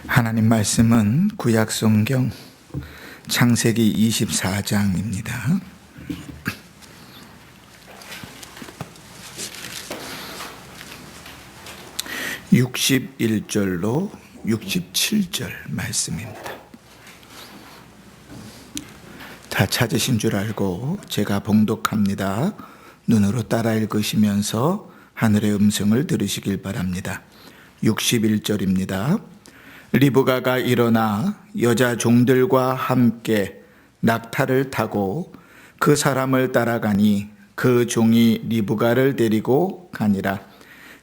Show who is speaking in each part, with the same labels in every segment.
Speaker 1: 하나님 말씀은 구약 성경 창세기 24장입니다. 61절로 67절 말씀입니다. 다 찾으신 줄 알고 제가 봉독합니다. 눈으로 따라 읽으시면서 하늘의 음성을 들으시길 바랍니다. 61절입니다. 리브가가 일어나 여자 종들과 함께 낙타를 타고 그 사람을 따라가니 그 종이 리브가를 데리고 가니라.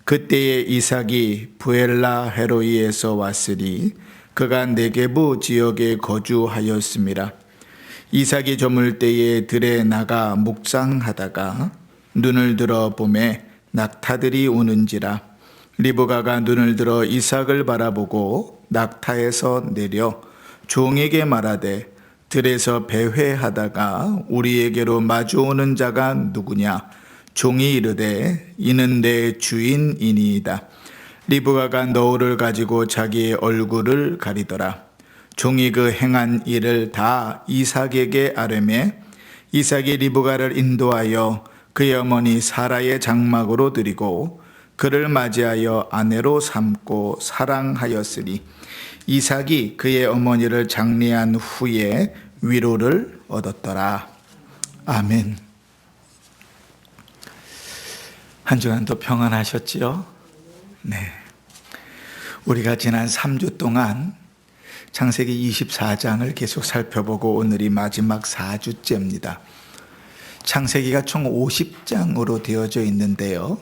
Speaker 1: 그때에 이삭이 부엘라 헤로이에서 왔으니 그가 네게부 지역에 거주하였음이라. 이삭이 저물 때에 들에 나가 묵상하다가 눈을 들어 보매 낙타들이 오는지라. 리브가가 눈을 들어 이삭을 바라보고 낙타에서 내려 종에게 말하되 들에서 배회하다가 우리에게로 마주오는 자가 누구냐? 종이 이르되 이는 내 주인이니이다. 리브가가 너울을 가지고 자기의 얼굴을 가리더라. 종이 그 행한 일을 다 이삭에게 아뢰매 이삭이 리브가를 인도하여 그의 어머니 사라의 장막으로 들이고 그를 맞이하여 아내로 삼고 사랑하였으니 이삭이 그의 어머니를 장례한 후에 위로를 얻었더라. 아멘. 한 주간도 평안하셨지요? 네. 우리가 지난 3주 동안 창세기 24장을 계속 살펴보고 오늘이 마지막 4주째입니다. 창세기가 총 50장으로 되어져 있는데요.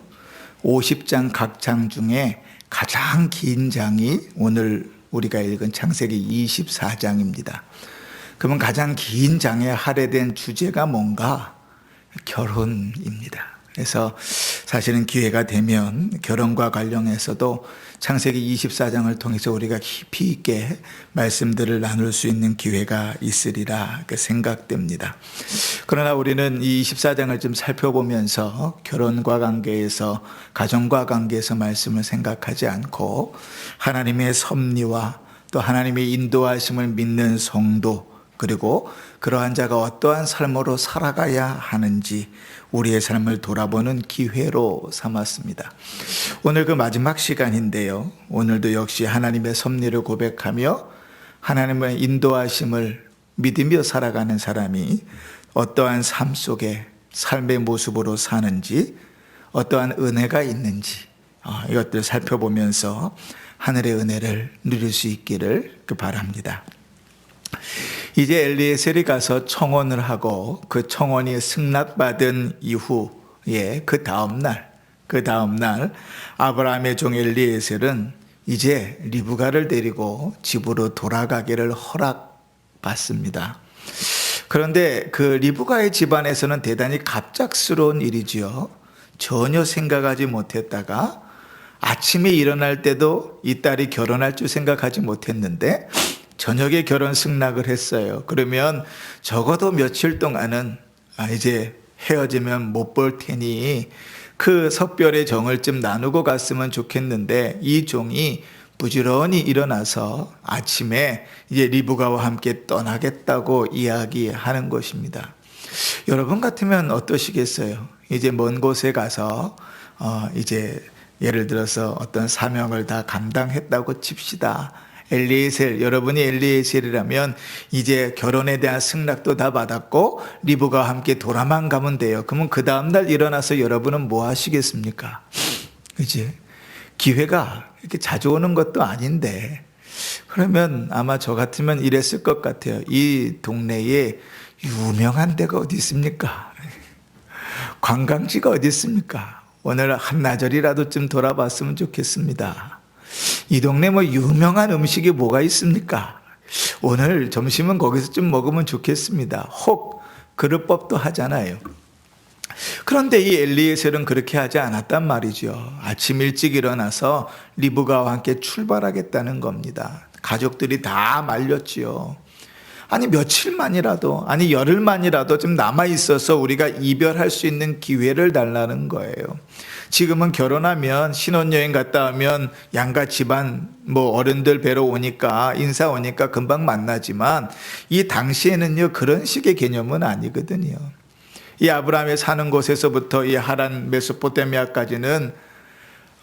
Speaker 1: 50장 각 장 중에 가장 긴 장이 오늘 우리가 읽은 창세기 24장입니다. 그러면 가장 긴 장에 할애된 주제가 뭔가? 결혼입니다. 그래서 사실은 기회가 되면 결혼과 관련해서도 창세기 24장을 통해서 우리가 깊이 있게 말씀들을 나눌 수 있는 기회가 있으리라 생각됩니다. 그러나 우리는 이 24장을 좀 살펴보면서 결혼과 관계에서, 가정과 관계에서 말씀을 생각하지 않고 하나님의 섭리와 또 하나님의 인도하심을 믿는 성도, 그리고 그러한 자가 어떠한 삶으로 살아가야 하는지 우리의 삶을 돌아보는 기회로 삼았습니다. 오늘 그 마지막 시간인데요. 오늘도 역시 하나님의 섭리를 고백하며 하나님의 인도하심을 믿으며 살아가는 사람이 어떠한 삶 속에 삶의 모습으로 사는지, 어떠한 은혜가 있는지 이것들을 살펴보면서 하늘의 은혜를 누릴 수 있기를 바랍니다. 이제 엘리에셀이 가서 청혼을 하고 그 청혼이 승낙받은 이후에 그 다음날 아브라함의 종 엘리에셀은 이제 리브가를 데리고 집으로 돌아가기를 허락받습니다. 그런데 그 리브가의 집안에서는 대단히 갑작스러운 일이지요. 전혀 생각하지 못했다가 아침에 일어날 때도 이 딸이 결혼할 줄 생각하지 못했는데 저녁에 결혼 승낙을 했어요. 그러면 적어도 며칠 동안은 이제 헤어지면 못 볼 테니 그 석별의 정을 좀 나누고 갔으면 좋겠는데 이 종이 부지런히 일어나서 아침에 이제 리브가와 함께 떠나겠다고 이야기하는 것입니다. 여러분 같으면 어떠시겠어요? 이제 먼 곳에 가서 이제 예를 들어서 어떤 사명을 다 감당했다고 칩시다. 엘리에셀, 여러분이 엘리에셀이라면 이제 결혼에 대한 승낙도 다 받았고 리브가와 함께 돌아만 가면 돼요. 그러면 그 다음날 일어나서 여러분은 뭐 하시겠습니까? 그치? 기회가 이렇게 자주 오는 것도 아닌데 그러면 아마 저 같으면 이랬을 것 같아요. 이 동네에 유명한 데가 어디 있습니까? 관광지가 어디 있습니까? 오늘 한나절이라도 좀 돌아봤으면 좋겠습니다. 이 동네 뭐 유명한 음식이 뭐가 있습니까? 오늘 점심은 거기서 좀 먹으면 좋겠습니다. 혹 그릇법도 하잖아요. 그런데 이 엘리에셀은 그렇게 하지 않았단 말이죠. 아침 일찍 일어나서 리브가와 함께 출발하겠다는 겁니다. 가족들이 다 말렸지요. 아니 며칠만이라도, 아니 열흘만이라도 좀 남아 있어서 우리가 이별할 수 있는 기회를 달라는 거예요. 지금은 결혼하면 신혼여행 갔다 오면 양가 집안 어른들 뵈러 오니까 인사 오니까 금방 만나지만 이 당시에는요 그런 식의 개념은 아니거든요. 이 아브라함이 사는 곳에서부터 이 하란 메소포타미아까지는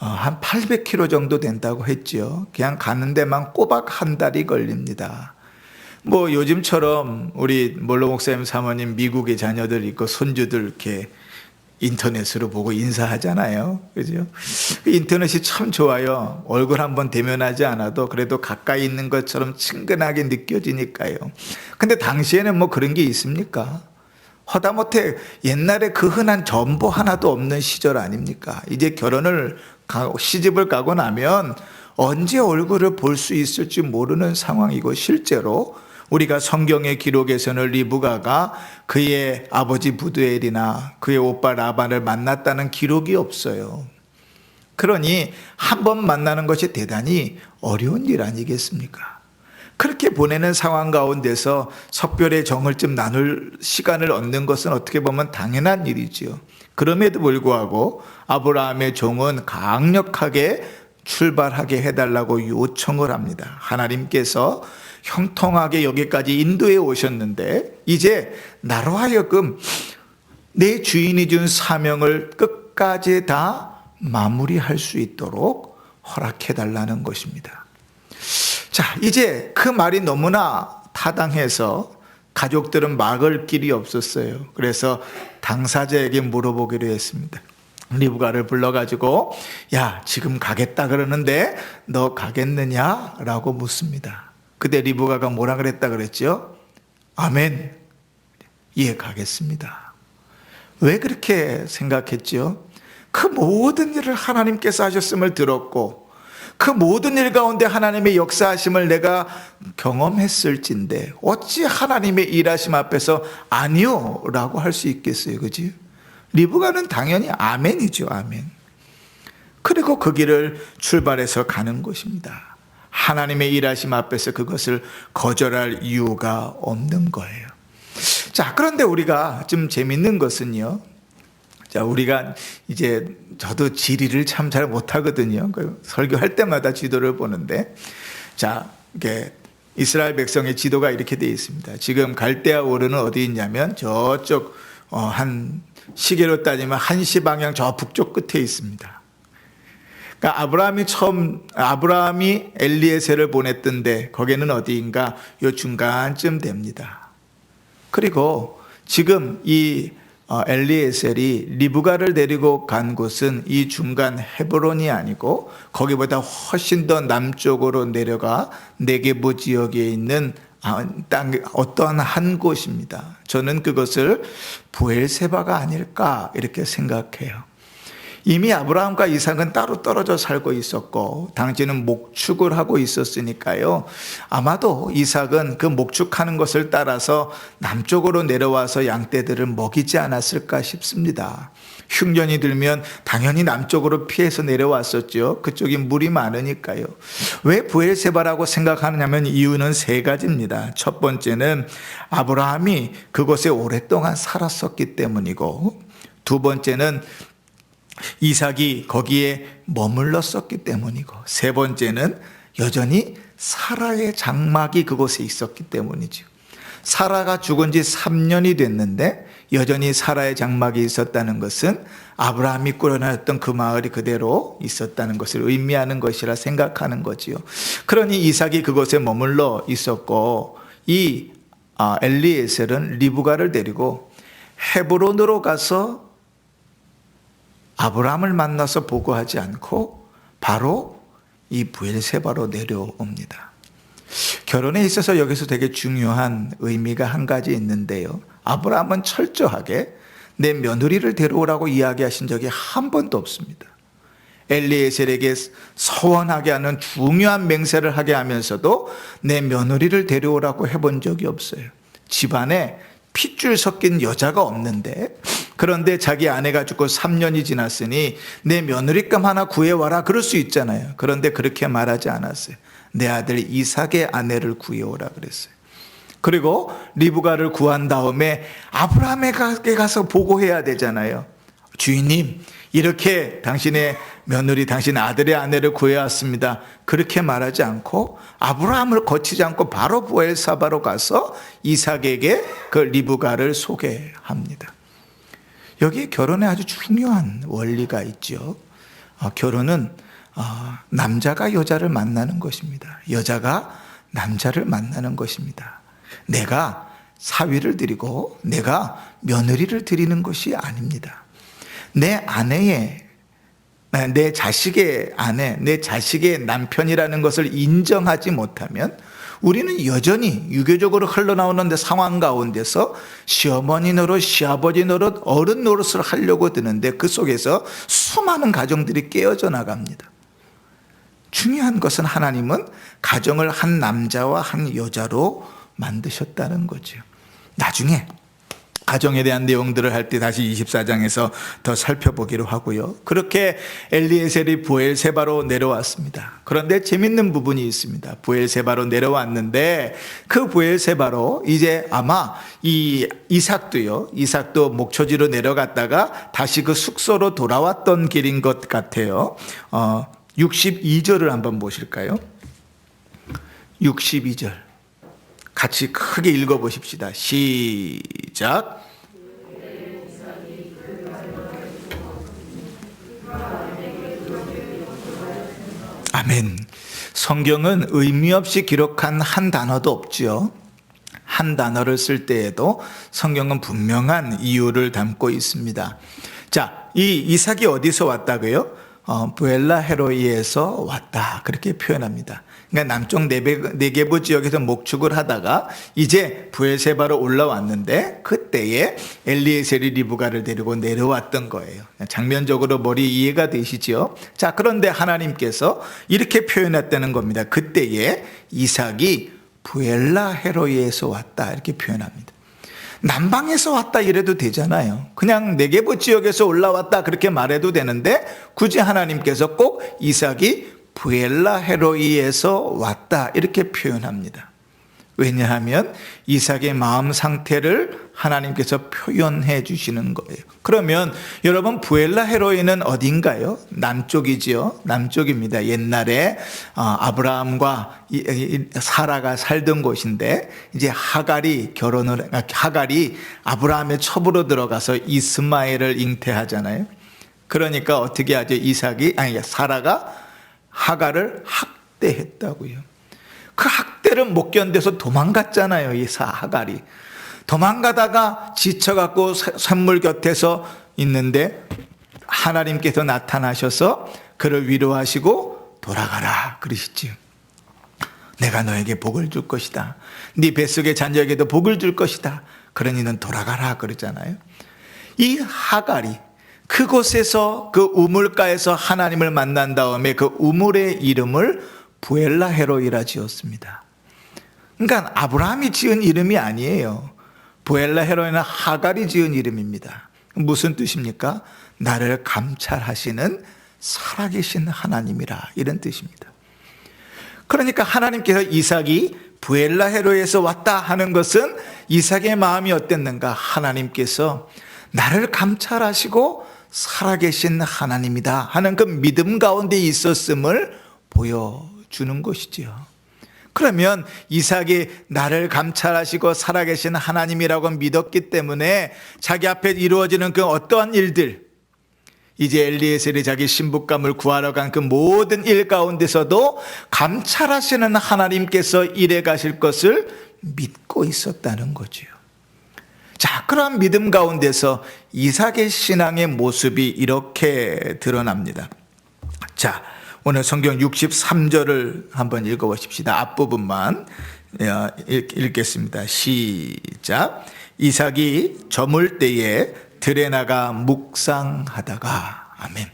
Speaker 1: 한 800km 정도 된다고 했죠. 그냥 가는 데만 꼬박 한 달이 걸립니다. 요즘처럼 우리 몰로 목사님 사모님 미국의 자녀들 있고 손주들 이렇게 인터넷으로 보고 인사하잖아요. 그죠? 인터넷이 참 좋아요. 얼굴 한번 대면하지 않아도 그래도 가까이 있는 것처럼 친근하게 느껴지니까요. 근데 당시에는 그런 게 있습니까? 하다못해 옛날에 그 흔한 전보 하나도 없는 시절 아닙니까? 이제 시집을 가고 나면 언제 얼굴을 볼 수 있을지 모르는 상황이고, 실제로 우리가 성경의 기록에서는 리브가가 그의 아버지 부두엘이나 그의 오빠 라반을 만났다는 기록이 없어요. 그러니 한 번 만나는 것이 대단히 어려운 일 아니겠습니까? 그렇게 보내는 상황 가운데서 석별의 정을 좀 나눌 시간을 얻는 것은 어떻게 보면 당연한 일이지요. 그럼에도 불구하고 아브라함의 종은 강력하게 출발하게 해달라고 요청을 합니다. 하나님께서 형통하게 여기까지 인도해 오셨는데 이제 나로 하여금 내 주인이 준 사명을 끝까지 다 마무리할 수 있도록 허락해 달라는 것입니다. 자, 이제 그 말이 너무나 타당해서 가족들은 막을 길이 없었어요. 그래서 당사자에게 물어보기로 했습니다. 리브가를 불러가지고 야, 지금 가겠다 그러는데 너 가겠느냐? 라고 묻습니다. 그때 리브가가 뭐라 그랬다 그랬죠? 아멘. 예, 가겠습니다. 왜 그렇게 생각했죠? 그 모든 일을 하나님께서 하셨음을 들었고 그 모든 일 가운데 하나님의 역사하심을 내가 경험했을진데 어찌 하나님의 일하심 앞에서 아니요 라고 할 수 있겠어요. 그지? 리브가는 당연히 아멘이죠. 아멘. 그리고 그 길을 출발해서 가는 것입니다. 하나님의 일하심 앞에서 그것을 거절할 이유가 없는 거예요. 자, 그런데 우리가 좀 재밌는 것은요. 자, 우리가 이제 저도 지리를 참 잘 못하거든요. 설교할 때마다 지도를 보는데, 자, 이게 이스라엘 백성의 지도가 이렇게 되어 있습니다. 지금 갈대아 우르는 어디 있냐면 저쪽 한 시계로 따지면 1시 방향 저 북쪽 끝에 있습니다. 그러니까 아브라함이 엘리에셀을 보냈던데 거기는 어디인가 요 중간쯤 됩니다. 그리고 지금 이 엘리에셀이 리브가를 데리고 간 곳은 이 중간 헤브론이 아니고 거기보다 훨씬 더 남쪽으로 내려가 네게부 지역에 있는 어떠한 한 곳입니다. 저는 그것을 브엘세바가 아닐까 이렇게 생각해요. 이미 아브라함과 이삭은 따로 떨어져 살고 있었고 당시에는 목축을 하고 있었으니까요. 아마도 이삭은 그 목축하는 것을 따라서 남쪽으로 내려와서 양떼들을 먹이지 않았을까 싶습니다. 흉년이 들면 당연히 남쪽으로 피해서 내려왔었죠. 그쪽이 물이 많으니까요. 왜 브엘세바라고 생각하느냐면 이유는 세 가지입니다. 첫 번째는 아브라함이 그곳에 오랫동안 살았었기 때문이고, 두 번째는 이삭이 거기에 머물렀었기 때문이고, 세 번째는 여전히 사라의 장막이 그곳에 있었기 때문이죠. 사라가 죽은 지 3년이 됐는데 여전히 사라의 장막이 있었다는 것은 아브라함이 꾸려놨던 그 마을이 그대로 있었다는 것을 의미하는 것이라 생각하는 거지요. 그러니 이삭이 그곳에 머물러 있었고, 이 엘리에셀은 리브가를 데리고 헤브론으로 가서 아브라함을 만나서 보고하지 않고 바로 이 브엘세바로 내려옵니다. 결혼에 있어서 여기서 되게 중요한 의미가 한 가지 있는데요. 아브라함은 철저하게 내 며느리를 데려오라고 이야기하신 적이 한 번도 없습니다. 엘리에셀에게 서원하게 하는 중요한 맹세를 하게 하면서도 내 며느리를 데려오라고 해본 적이 없어요. 집안에 핏줄 섞인 여자가 없는데, 그런데 자기 아내가 죽고 3년이 지났으니 내 며느리감 하나 구해와라 그럴 수 있잖아요. 그런데 그렇게 말하지 않았어요. 내 아들 이삭의 아내를 구해오라 그랬어요. 그리고 리브가를 구한 다음에 아브라함에게 가서 보고해야 되잖아요. 주인님, 이렇게 당신의 며느리, 당신 아들의 아내를 구해왔습니다. 그렇게 말하지 않고 아브라함을 거치지 않고 바로 부엘사바로 가서 이삭에게 그 리브가를 소개합니다. 여기에 결혼에 아주 중요한 원리가 있죠. 결혼은 남자가 여자를 만나는 것입니다. 여자가 남자를 만나는 것입니다. 내가 사위를 드리고 내가 며느리를 드리는 것이 아닙니다. 내 아내의, 내 자식의 아내, 내 자식의 남편이라는 것을 인정하지 못하면 우리는 여전히 유교적으로 흘러나오는 상황 가운데서 시어머니 노릇, 시아버지 노릇, 어른 노릇을 하려고 드는데 그 속에서 수많은 가정들이 깨어져 나갑니다. 중요한 것은 하나님은 가정을 한 남자와 한 여자로 만드셨다는 거죠. 나중에 가정에 대한 내용들을 할 때 다시 24장에서 더 살펴보기로 하고요. 그렇게 엘리에셀이 부엘세바로 내려왔습니다. 그런데 재밌는 부분이 있습니다. 부엘세바로 내려왔는데 그 부엘세바로 이제 아마 이 이삭도 목초지로 내려갔다가 다시 그 숙소로 돌아왔던 길인 것 같아요. 62절을 한번 보실까요? 62절 같이 크게 읽어보십시다. 시작. 아멘. 성경은 의미 없이 기록한 한 단어도 없지요. 한 단어를 쓸 때에도 성경은 분명한 이유를 담고 있습니다. 자, 이 이삭이 어디서 왔다고요? 부엘라 헤로이에서 왔다, 그렇게 표현합니다. 그러니까 남쪽 네게부 지역에서 목축을 하다가 이제 부엘세바로 올라왔는데 그때에 엘리에셀이 리브가를 데리고 내려왔던 거예요. 장면적으로 머리 이해가 되시죠? 자, 그런데 하나님께서 이렇게 표현했다는 겁니다. 그때에 이삭이 부엘라 헤로이에서 왔다, 이렇게 표현합니다. 남방에서 왔다 이래도 되잖아요. 그냥 네게부 지역에서 올라왔다 그렇게 말해도 되는데 굳이 하나님께서 꼭 이삭이 부엘라 헤로이에서 왔다 이렇게 표현합니다. 왜냐하면 이삭의 마음 상태를 하나님께서 표현해 주시는 거예요. 그러면 여러분, 부엘라 헤로이는 어딘가요? 남쪽이지요. 남쪽입니다. 옛날에 아브라함과 사라가 살던 곳인데 이제 하갈이 아브라함의 첩으로 들어가서 이스마엘을 잉태하잖아요. 그러니까 어떻게 하죠? 사라가 하갈을 학대했다고요. 그 학대를 못 견뎌서 도망갔잖아요. 이 하갈이 도망가다가 지쳐갖고 샘물 곁에서 있는데 하나님께서 나타나셔서 그를 위로하시고 돌아가라 그러시지요. 내가 너에게 복을 줄 것이다. 네 뱃속의 자녀에게도 복을 줄 것이다. 그러니는 돌아가라 그러잖아요. 이 하갈이 그곳에서 그 우물가에서 하나님을 만난 다음에 그 우물의 이름을 부엘라 헤로이라 지었습니다. 그러니까 아브라함이 지은 이름이 아니에요. 부엘라 헤로이는 하갈이 지은 이름입니다. 무슨 뜻입니까? 나를 감찰하시는 살아계신 하나님이라, 이런 뜻입니다. 그러니까 하나님께서 이삭이 부엘라 헤로이에서 왔다 하는 것은 이삭의 마음이 어땠는가? 하나님께서 나를 감찰하시고 살아계신 하나님이다 하는 그 믿음 가운데 있었음을 보여주는 것이지요. 그러면 이삭이 나를 감찰하시고 살아계신 하나님이라고 믿었기 때문에 자기 앞에 이루어지는 그 어떠한 일들, 이제 엘리에셀이 자기 신부감을 구하러 간 그 모든 일 가운데서도 감찰하시는 하나님께서 일해 가실 것을 믿고 있었다는 거지요. 자, 그러한 믿음 가운데서 이삭의 신앙의 모습이 이렇게 드러납니다. 자, 오늘 성경 63절을 한번 읽어보십시다. 앞부분만 읽겠습니다. 시작. 이삭이 저물 때에 들에 나가 묵상하다가. 아멘.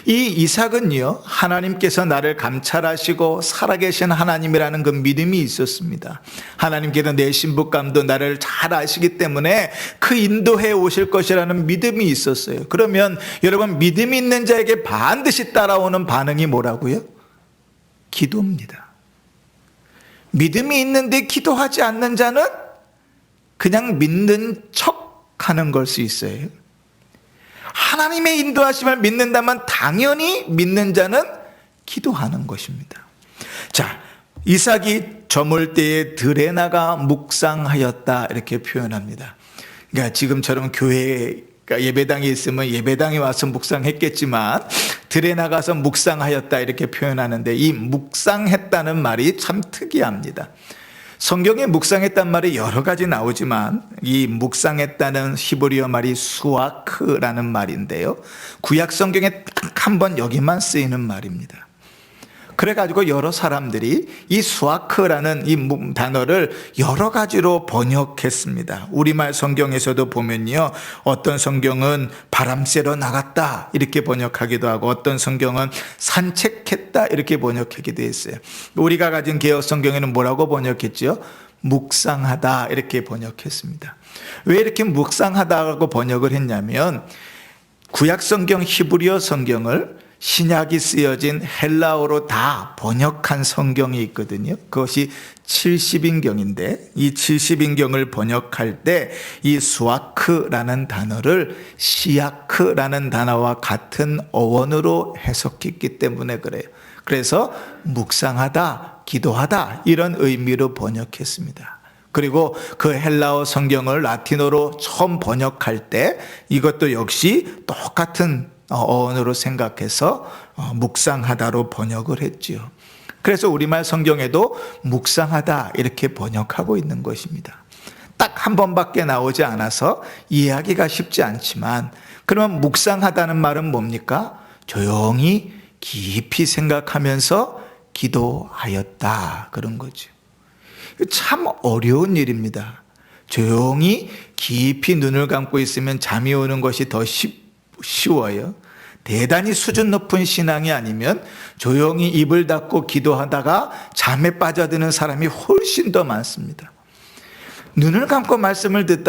Speaker 1: 이 이삭은요, 하나님께서 나를 감찰하시고 살아계신 하나님이라는 그 믿음이 있었습니다. 하나님께서 내 신부감도 나를 잘 아시기 때문에 그 인도해 오실 것이라는 믿음이 있었어요. 그러면 여러분, 믿음이 있는 자에게 반드시 따라오는 반응이 뭐라고요? 기도입니다. 믿음이 있는데 기도하지 않는 자는 그냥 믿는 척 하는 걸 수 있어요. 하나님의 인도하심을 믿는다면 당연히 믿는 자는 기도하는 것입니다. 자, 이삭이 저물 때에 들에 나가 묵상하였다 이렇게 표현합니다. 그러니까 지금처럼 교회에 예배당에 있으면 예배당에 와서 묵상했겠지만 들에 나가서 묵상하였다 이렇게 표현하는데, 이 묵상했다는 말이 참 특이합니다. 성경에 묵상했단 말이 여러 가지 나오지만 이 묵상했다는 히브리어 말이 수아크라는 말인데요, 구약 성경에 딱 한 번 여기만 쓰이는 말입니다. 그래가지고 여러 사람들이 이 수아크라는 이 단어를 여러 가지로 번역했습니다. 우리말 성경에서도 보면요, 어떤 성경은 바람 쐬러 나갔다 이렇게 번역하기도 하고, 어떤 성경은 산책했다 이렇게 번역하기도 했어요. 우리가 가진 개역 성경에는 뭐라고 번역했죠? 묵상하다 이렇게 번역했습니다. 왜 이렇게 묵상하다고 번역을 했냐면, 구약 성경 히브리어 성경을 신약이 쓰여진 헬라어로 다 번역한 성경이 있거든요. 그것이 70인경인데 이 70인경을 번역할 때 이 수아크라는 단어를 시아크라는 단어와 같은 어원으로 해석했기 때문에 그래요. 그래서 묵상하다, 기도하다 이런 의미로 번역했습니다. 그리고 그 헬라어 성경을 라틴어로 처음 번역할 때 이것도 역시 똑같은 어원으로 생각해서 묵상하다로 번역을 했지요. 그래서 우리말 성경에도 묵상하다 이렇게 번역하고 있는 것입니다. 딱 한 번밖에 나오지 않아서 이해하기가 쉽지 않지만, 그러면 묵상하다는 말은 뭡니까? 조용히 깊이 생각하면서 기도하였다 그런 거죠. 참 어려운 일입니다. 조용히 깊이 눈을 감고 있으면 잠이 오는 것이 더 쉬워요. 대단히 수준 높은 신앙이 아니면 조용히 입을 닫고 기도하다가 잠에 빠져드는 사람이 훨씬 더 많습니다. 눈을 감고 말씀을 듣다